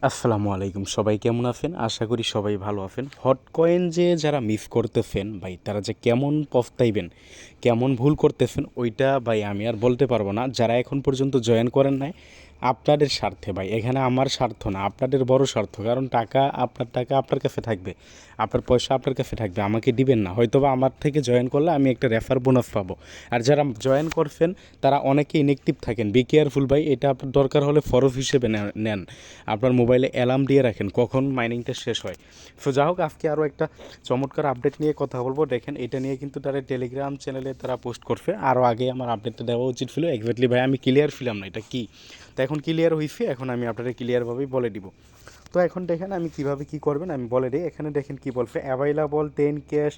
আসসালামু আলাইকুম, সবাই কেমন আছেন? আশা করি সবাই ভালো আছেন। হটকয়েন যে যারা মিস করতেছেন ভাই, তারা যে কেমন পস্তাইবেন, কেমন ভুল করতেছেন, ওইটা ভাই আমি আর বলতে পারবো না। যারা এখন পর্যন্ত জয়েন করেন নাই, আপনাদের স্বার্থে ভাই, এখানে আমার স্বার্থ না, আপনাদের বড় স্বার্থ। কারণ টাকা আপনার কাছে থাকবে, আপনার পয়সা আপনার কাছে থাকবে, আমাকে দিবেন না। হয়তোবা আমার থেকে জয়েন করলে আমি একটা রেফার বোনাস পাবো। আর যারা জয়েন করছেন তারা অনেকে ইনএক্টিভ থাকেন, বি কেয়ারফুল ভাই। এটা আপনার দরকার হলে ফরজ হিসেবে নেন, আপনার মোবাইলে অ্যালার্ম দিয়ে রাখেন কখন মাইনিংটা শেষ হয়। সো যা হোক, আজকে আরও একটা চমৎকার আপডেট নিয়ে কথা বলবো। দেখেন, এটা নিয়ে কিন্তু তারা টেলিগ্রাম চ্যানেলে তারা পোস্ট করছে। আরও আগে আমার আপডেটটা দেওয়া উচিত ছিল। এক্স্যাক্টলি ভাই, আমি ক্লিয়ার ছিলাম না এটা কি। তো এখন ক্লিয়ার হয়েছে, এখন আমি আপনাদের ক্লিয়ারভাবেই বলে দিব। তো এখন দেখেন আমি কিভাবে কি করবেন আমি বলে দিই। এখানে দেখেন কি বলছে, অ্যাভাইলেবল 10 ক্যাশ,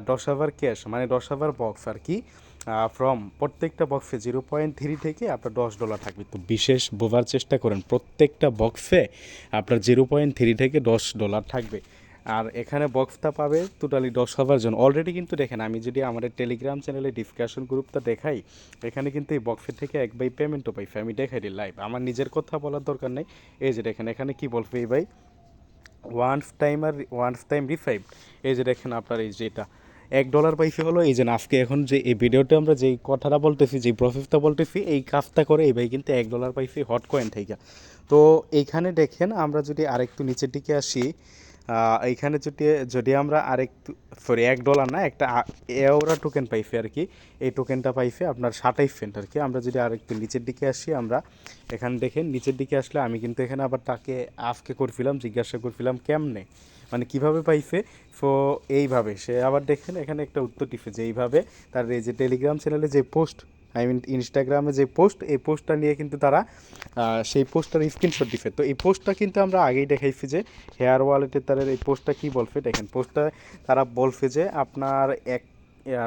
10 ওভার ক্যাশ, মানে 10 ওভার বক্স আর কি। ফ্রম প্রত্যেকটা বক্সে 0.3 থেকে আপনার $10 থাকবে। তো বিশেষ বোঝার চেষ্টা করেন, প্রত্যেকটা বক্সে আপনার 0.3 থেকে $10 থাকবে। আর এখানে বক্সটা পাবে টোটালি 10 ওভার জন্য। অলরেডি কিন্তু দেখেন, আমি যদি আমাদের টেলিগ্রাম চ্যানেলে ডিসকাশন গ্রুপটা দেখাই, এখানে কিন্তু এই বক্সের থেকে এক ভাই পেমেন্টও পাইছে। আমি দেখাই দিই লাইভ, আমার নিজের কথা বলার দরকার নেই। এই যে দেখেন, এখানে কি বলবে এই ভাই, ওয়ান্স টাইম রিফাইভ। এই যে দেখেন আপনার এই যেটা $1 পাইছে হলো এই যে আজকে এখন যে এই ভিডিওতে আমরা যেই কথাটা বলতেছি, যেই প্রসেসটা বলতেছি, এই কাজটা করে এই ভাই কিন্তু $1 পাইছে হট কয়েন থেকে। তো এইখানে দেখেন, আমরা যদি আরেকটু নিচের দিকে আসি, এইখানে যদি যদি আমরা আরেকটু, সরি $1 না, একটা এওরা টোকেন পাইছে আর কি। এই টোকেনটা পাইছে আপনার 27 সেন্ট আর কি। আমরা যদি আরেকটু নিচের দিকে আসি, আমরা এখানে দেখেন নিচের দিকে আসলে আমি কিন্তু এখানে আবার তাকে আজকে করছিলাম, জিজ্ঞাসা করছিলাম কেমনে, মানে কিভাবে পাইছে। সো এইভাবে সে আবার দেখেন এখানে একটা উত্তর দিছে যে এইভাবে তার এই যে টেলিগ্রাম চ্যানেলে যে পোস্ট, আই মিন ইনস্টাগ্রামে যে পোস্ট, এই পোস্টটা নিয়ে কিন্তু তারা সেই পোস্টটার স্ক্রিনশট দিছে। তো এই পোস্টটা কিন্তু আমরা আগেই দেখাইছি যে হেয়ার ওয়ালেটের তাদের এই পোস্টটা কী বলছে। দেখেন পোস্টটা তারা বলছে যে আপনার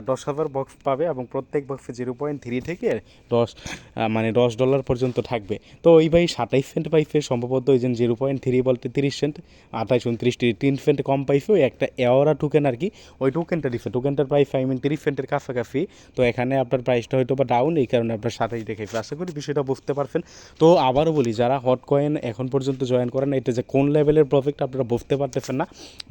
10 ওভার বক্স পাবে এবং প্রত্যেক বক্সে 0.3 থেকে 10 মানে $10 পর্যন্ত থাকবে। তো ওই ভাই 27 সেন্ট পাইছে সম্ভবত, ওই যে 0.3 বলতে 30 সেন্ট, 28, 29, 3 সেন্ট কম পাইছে। ওই একটা এওরা টোকেন আর কি, ওই টোকেনটা দিচ্ছে। টোকেনটার প্রাইস আই মিন 30 সেন্টের কাছাকাছি। তো এখানে আপনার প্রাইসটা হয়তো বা ডাউন, এই কারণে আপনার 27 দেখাইছে। আশা করি বিষয়টা বুঝতে পারছেন। তো আবারও বলি, যারা হট কয়েন এখন পর্যন্ত জয়েন করেন, এটা যে কোন লেভেলের প্রফিট আপনারা বুঝতে পারতেছেন না,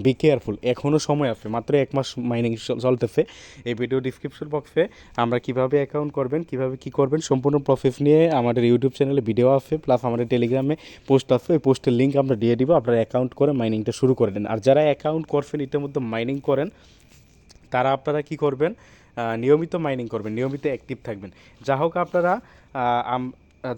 বি কেয়ারফুল। এখনও সময় আছে, মাত্র 1 মাস মাইনিং চলতেছে। এই ভিডিও ডিসক্রিপশন বক্সে আমরা কিভাবে অ্যাকাউন্ট করবেন, কিভাবে কি করবেন, সম্পূর্ণ প্রসেস নিয়ে আমাদের ইউটিউব চ্যানেলে ভিডিও আছে, প্লাস আমাদের টেলিগ্রামে পোস্ট আছে। ওই পোস্টের লিঙ্ক আমরা দিয়ে দিব, আপনারা অ্যাকাউন্ট করে মাইনিংটা শুরু করে দেন। আর যারা অ্যাকাউন্ট করছেন, ইতিমধ্যে মাইনিং করেন, তারা আপনারা কি করবেন, নিয়মিত মাইনিং করবেন, নিয়মিত অ্যাক্টিভ থাকবেন। যা হোক, আপনারা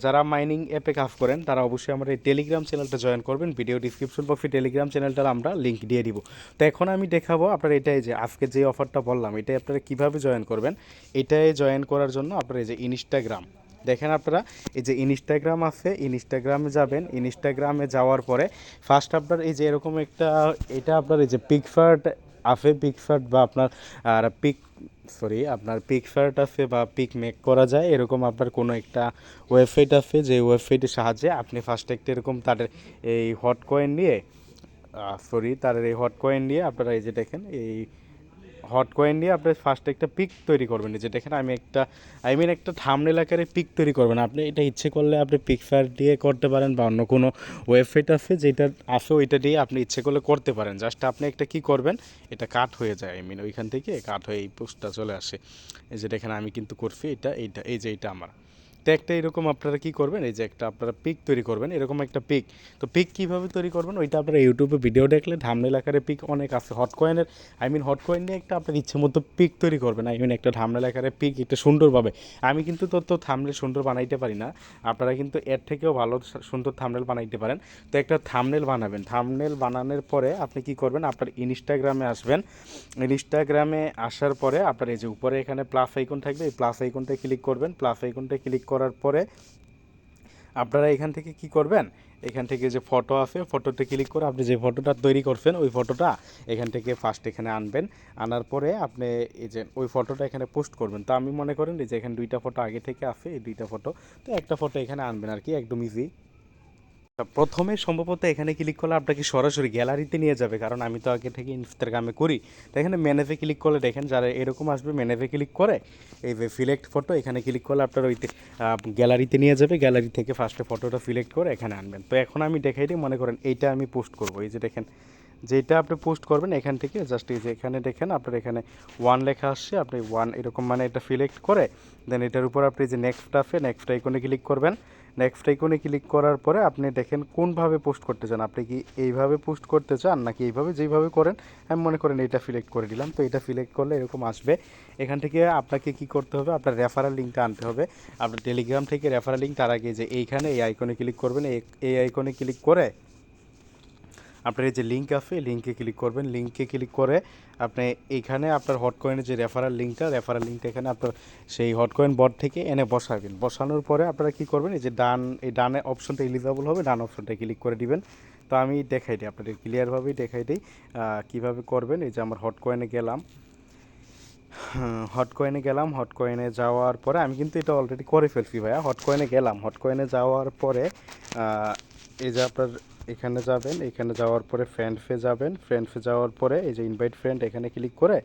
যারা মাইনিং অ্যাপে কাজ করেন, তারা অবশ্যই আমার এই টেলিগ্রাম চ্যানেলটা জয়েন করবেন। ভিডিও ডিসক্রিপশন বক্সে টেলিগ্রাম চ্যানেলটার আমরা লিঙ্ক দিয়ে দিব। তো এখন আমি দেখাবো আপনার এটাই, যে আজকে যে অফারটা বললাম, এটাই আপনারা কীভাবে জয়েন করবেন। এটাই জয়েন করার জন্য আপনারা এই যে ইনস্টাগ্রাম দেখেন, আপনারা এই যে ইনস্টাগ্রাম আছে, ইনস্টাগ্রামে যাবেন। ইনস্টাগ্রামে যাওয়ার পরে ফার্স্ট আপনার এই যে এরকম একটা, এটা আপনার এই যে পিকফার্ট আছে, পিকফার্ট বা আপনার আর পিক, সরি আপনার পিকফার্ট আছে বা পিক মেক করা যায়, এরকম আপনার কোনো একটা ওয়েবসাইট আছে, যে ওয়েবসাইটের সাহায্যে আপনি ফার্স্ট একটা এরকম তাদের এই হট কয়েন নিয়ে, তাদের এই হট কয়েন নিয়ে আপনারা এই যে দেখেন, এই হট কয়েন নিয়ে আপনি ফার্স্ট একটা পিক তৈরি করবেন। যে দেখেন আমি একটা, আই মিন একটা থাম্বনেল আকারে পিক তৈরি করবেন। আপনি এটা ইচ্ছে করলে আপনি পিকফায়ার দিয়ে করতে পারেন, বা অন্য কোনো ওয়েবসাইট আছে যেটা আছে ওইটা দিয়ে আপনি ইচ্ছে করলে করতে পারেন। জাস্ট আপনি একটা কি করবেন, এটা কাট হয়ে যায়, আই মিন ওইখান থেকে কাট হয়ে এই পোস্টটা চলে আসে। এই যে দেখেন আমি কিন্তু করছি এইটা এই যে এইটা আমার। তো একটা এরকম আপনারা কী করবেন, এই যে একটা আপনারা পিক তৈরি করবেন, এরকম একটা পিক। তো পিক কীভাবে তৈরি করবেন, ওইটা আপনারা ইউটিউবে ভিডিও দেখলে থাম্বনেল আকারে পিক অনেক আছে হট কয়েনের, আই মিন হট কয়েন নিয়ে একটা আপনার ইচ্ছে মতো পিক তৈরি করবেন। আই মিন একটা থাম্বনেল আকারে পিক, একটা সুন্দরভাবে। আমি কিন্তু তো থাম্বনেল সুন্দর বানাইতে পারি না, আপনারা কিন্তু এর থেকেও ভালো সুন্দর থাম্বনেল বানাইতে পারেন। তো একটা থাম্বনেল বানাবেন। থাম্বনেল বানানোর পরে আপনি কি করবেন, আপনার ইনস্টাগ্রামে আসবেন। ইনস্টাগ্রামে আসার পরে আপনার এই যে উপরে এখানে প্লাস আইকন থাকবে, এই প্লাস আইকনটায় ক্লিক করবেন। প্লাস আইকনটায় ক্লিক করার পরে আপনারা এখান থেকে কি করবেন, এখান থেকে যে ফটো আছে, ফটোতে ক্লিক করে আপনি যে ফটোটা তৈরি করছেন, ওই ফটোটা এখান থেকে ফার্স্ট এখানে আনবেন। আনার পরে আপনি এই যে ওই ফটোটা এখানে পোস্ট করবেন। তো আমি মনে করেন যে এখানে 2টা ফটো আগে থেকে আছে, এই 2টা ফটো, তো একটা ফটো এখানে আনবেন আর কি, একদম ইজি। প্রথমে সম্ভবত এখানে ক্লিক করলে আপনাকে সরাসরি গ্যালারিতে নিয়ে যাবে, কারণ আমি তো আগে থেকে ইনস্টাগ্রামে করি। তো এখানে ম্যানেজে ক্লিক করলে দেখেন যারা এরকম আসবে, ম্যানেজে ক্লিক করে এই যে সিলেক্ট ফটো, এখানে ক্লিক করলে আপনার ওই গ্যালারিতে নিয়ে যাবে। গ্যালারি থেকে ফার্স্টে ফটোটা সিলেক্ট করে এখানে আনবেন। তো এখন আমি দেখাই দিই, মনে করেন এইটা আমি পোস্ট করব। এই যে দেখেন যেটা আপনি পোস্ট করবেন এখান থেকে জাস্ট এই যে এখানে দেখেন আপনার এখানে ওয়ান লেখা আসছে, আপনি ওয়ান এরকম মানে এটা সিলেক্ট করে দেন এটার উপর আপনি যে নেক্সট আছে নেক্সট আইকনে ক্লিক করবেন। নেক্সট আইকনে ক্লিক করার পরে আপনি দেখেন কোনভাবে পোস্ট করতে চান, আপনি কি এইভাবে পোস্ট করতে চান নাকি এইভাবে, যেইভাবে করেন আমি মনে করেন এটা সিলেক্ট করে দিলাম। তো এটা সিলেক্ট করলে এরকম আসবে। এখান থেকে আপনাকে কি করতে হবে, আপনার রেফারেল লিঙ্কটা আনতে হবে। আপনার টেলিগ্রাম থেকে রেফারেল লিঙ্ক, তার আগে যে এইখানে এই আইকনে ক্লিক করবেন, এই আইকনে ক্লিক করে আপনার এই যে লিঙ্ক আছে লিঙ্কে ক্লিক করবেন। লিঙ্কে ক্লিক করে আপনি এইখানে আপনার হটকয়েনের যে রেফারেল লিঙ্কটা এখানে আপনার সেই হটকয়েন বট থেকে এনে বসাবেন। বসানোর পরে আপনারা কী করবেন, এই যে এই ডানে অপশনটা এলিজিবল হবে, ডান অপশনটা ক্লিক করে দিবেন। তো আমি দেখাই দিই আপনাদের ক্লিয়ারভাবেই দেখাই দিই কীভাবে করবেন। এই যে আমার হটকয়েনে গেলাম, হটকয়েনে যাওয়ার পরে আমি কিন্তু এটা অলরেডি করে ফেলছি ভাইয়া। হটকয়েনে গেলাম, হটকয়েনে যাওয়ার পরে এই যে আপনার এখানে যাবেন, এখানে যাওয়ার পরে ফ্রেন্ডসে যাবেন। ফ্রেন্ডসে যাওয়ার পরে এই যে ইনভাইট ফ্রেন্ড এখানে ক্লিক করে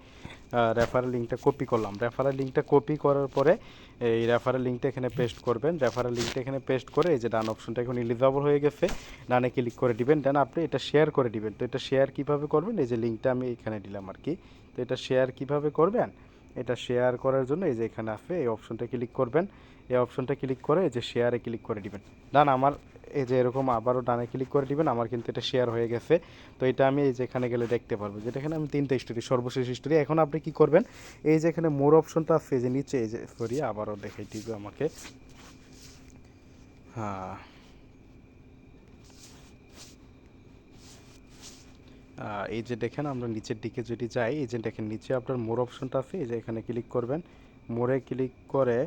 রেফারেল লিঙ্কটা কপি করলাম। রেফারেল লিঙ্কটা কপি করার পরে এই রেফারেল লিঙ্কটা এখানে পেস্ট করবেন। রেফারেল লিঙ্কটা এখানে পেস্ট করে এই যে ডান অপশনটা এখন এলিজিবল হয়ে গেছে, ডানে ক্লিক করে দিবেন। দেন আপনি এটা শেয়ার করে দিবেন। তো এটা শেয়ার কীভাবে করবেন, এই যে লিঙ্কটা আমি এখানে দিলাম আর কি। তো এটা শেয়ার কীভাবে করবেন, এটা শেয়ার করার জন্য এই যে এখানে আছে এই অপশনটা ক্লিক করবেন। এই অপশনটা ক্লিক করে এই যে শেয়ারে ক্লিক করে দিবেন। ডান, আমার এই যে এরকম আবারও ডানে ক্লিক করে দিবেন, আমার কিন্তু এটা শেয়ার হয়ে গেছে। তো এটা আমি এই যে এখানে গেলে দেখতে পারবো, যেটা এখানে আমি 3টা স্টোরি, সর্বশেষ স্টোরি। এখন আপনি কি করবেন, এই যে এখানে মোর অপশনটা আছে এই যে নিচে, এই যে সরি আবারও দেখাই দিবে আমাকে। হ্যাঁ, এই যে দেখেন আমরা নিচের দিকে যদি যাই, এই যে দেখেন নিচে আপনার মোর অপশনটা আছে, এই যে এখানে ক্লিক করবেন। মোরে ক্লিক করে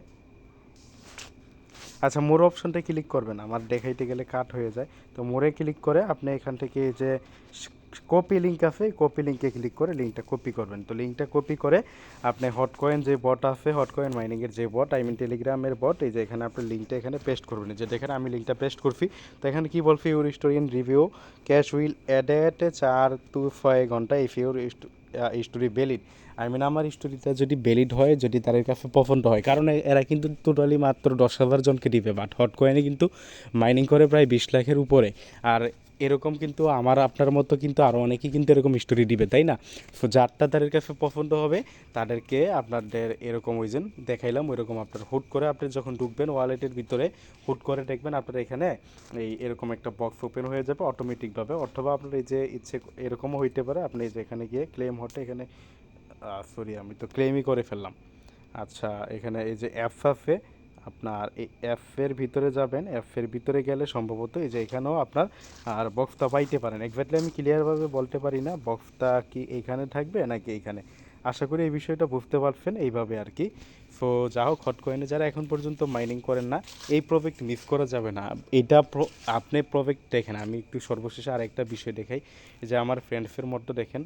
আচ্ছা মোর অপশনটা ক্লিক করবেন, আমার দেখাইতে গেলে কাট হয়ে যায়। তো মোরে ক্লিক করে আপনি এখান থেকে যে কপি লিঙ্ক আছে, কপি লিঙ্কে ক্লিক করে লিঙ্কটা কপি করবেন। তো লিঙ্কটা কপি করে আপনি হটকয়েন যে বট আছে, হটকয়েন মাইনিংয়ের যে বট, আই মিন টেলিগ্রামের বট, এই যে এখানে আপনি লিঙ্কটা এখানে পেস্ট করবেন। যে দেখেন আমি লিঙ্কটা পেস্ট করছি। তো এখানে কী বলছি, your story in review cache will added 4 to 6 ঘন্টা if your story valid. I mean আমার স্টোরিটা যদি ভ্যালিড হয়, যদি তাদের কাছে পছন্দ হয়, কারণ এরা কিন্তু টোটালি মাত্র 10,000 জনকে দিবে, বাট হটকয়েনে কিন্তু মাইনিং করে প্রায় 20 লাখের উপরে। আর এরকম কিন্তু আমার আপনার মতো কিন্তু আরও অনেকেই কিন্তু এরকম স্টোরি দিবে, তাই না? তো যারটা তাদের কাছে পছন্দ হবে তাদেরকে আপনাদের এরকম ওই যে দেখাইলাম, ওইরকম আপনার হুট করে আপনি যখন ঢুকবেন ওয়ালেটের ভিতরে, হুট করে দেখবেন আপনার এখানে এই এরকম একটা বক্স ওপেন হয়ে যাবে অটোমেটিকভাবে। অথবা আপনার এই যে ইচ্ছে এরকমও হইতে পারে, আপনি এই যে এখানে গিয়ে ক্লেম হটে এখানে সরি আমি তো ক্লেমই করে ফেললাম। আচ্ছা এখানে এই যে অ্যাপ আছে, আপনার এই অ্যাপের ভিতরে যাবেন। অ্যাপের ভিতরে গেলে সম্ভবত এই যে এখানেও আপনার আর বক্সটা পাইতে পারেন। এক্স্যাক্টলি আমি ক্লিয়ারভাবে বলতে পারি না বক্সটা কি এইখানে থাকবে নাকি এইখানে। আশা করি এই বিষয়টা বুঝতে পারছেন এইভাবে আর কি। সো যা হোক, হটকয়েনে যারা এখন পর্যন্ত মাইনিং করেন না, এই প্রজেক্ট মিস করা যাবে না। এটা আপনি প্রজেক্ট দেখেন, আমি একটু সর্বশেষে আর একটা বিষয় দেখাই। যে আমার ফ্রেন্ডসের মধ্যে দেখেন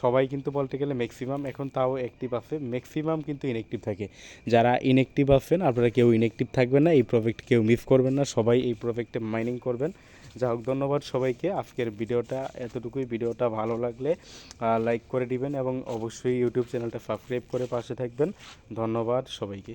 সবাই কিন্তু বলতে গেলে ম্যাক্সিমাম এখন তাও অ্যাক্টিভ আছে, ম্যাক্সিমাম কিন্তু ইনঅ্যাক্টিভ থাকে। যারা ইনঅ্যাক্টিভ আছেন আপনারা কেউ ইনঅ্যাক্টিভ থাকবেন না, এই প্রজেক্ট কেউ মিস করবেন না, সবাই এই প্রজেক্টে মাইনিং করবেন। যা হোক, ধন্যবাদ সবাইকে। আজকের ভিডিওটা এতটুকুই। ভিডিওটা ভালো লাগলে লাইক করে দিবেন এবং অবশ্যই ইউটিউব চ্যানেলটা সাবস্ক্রাইব করে পাশে থাকবেন। ধন্যবাদ সবাইকে।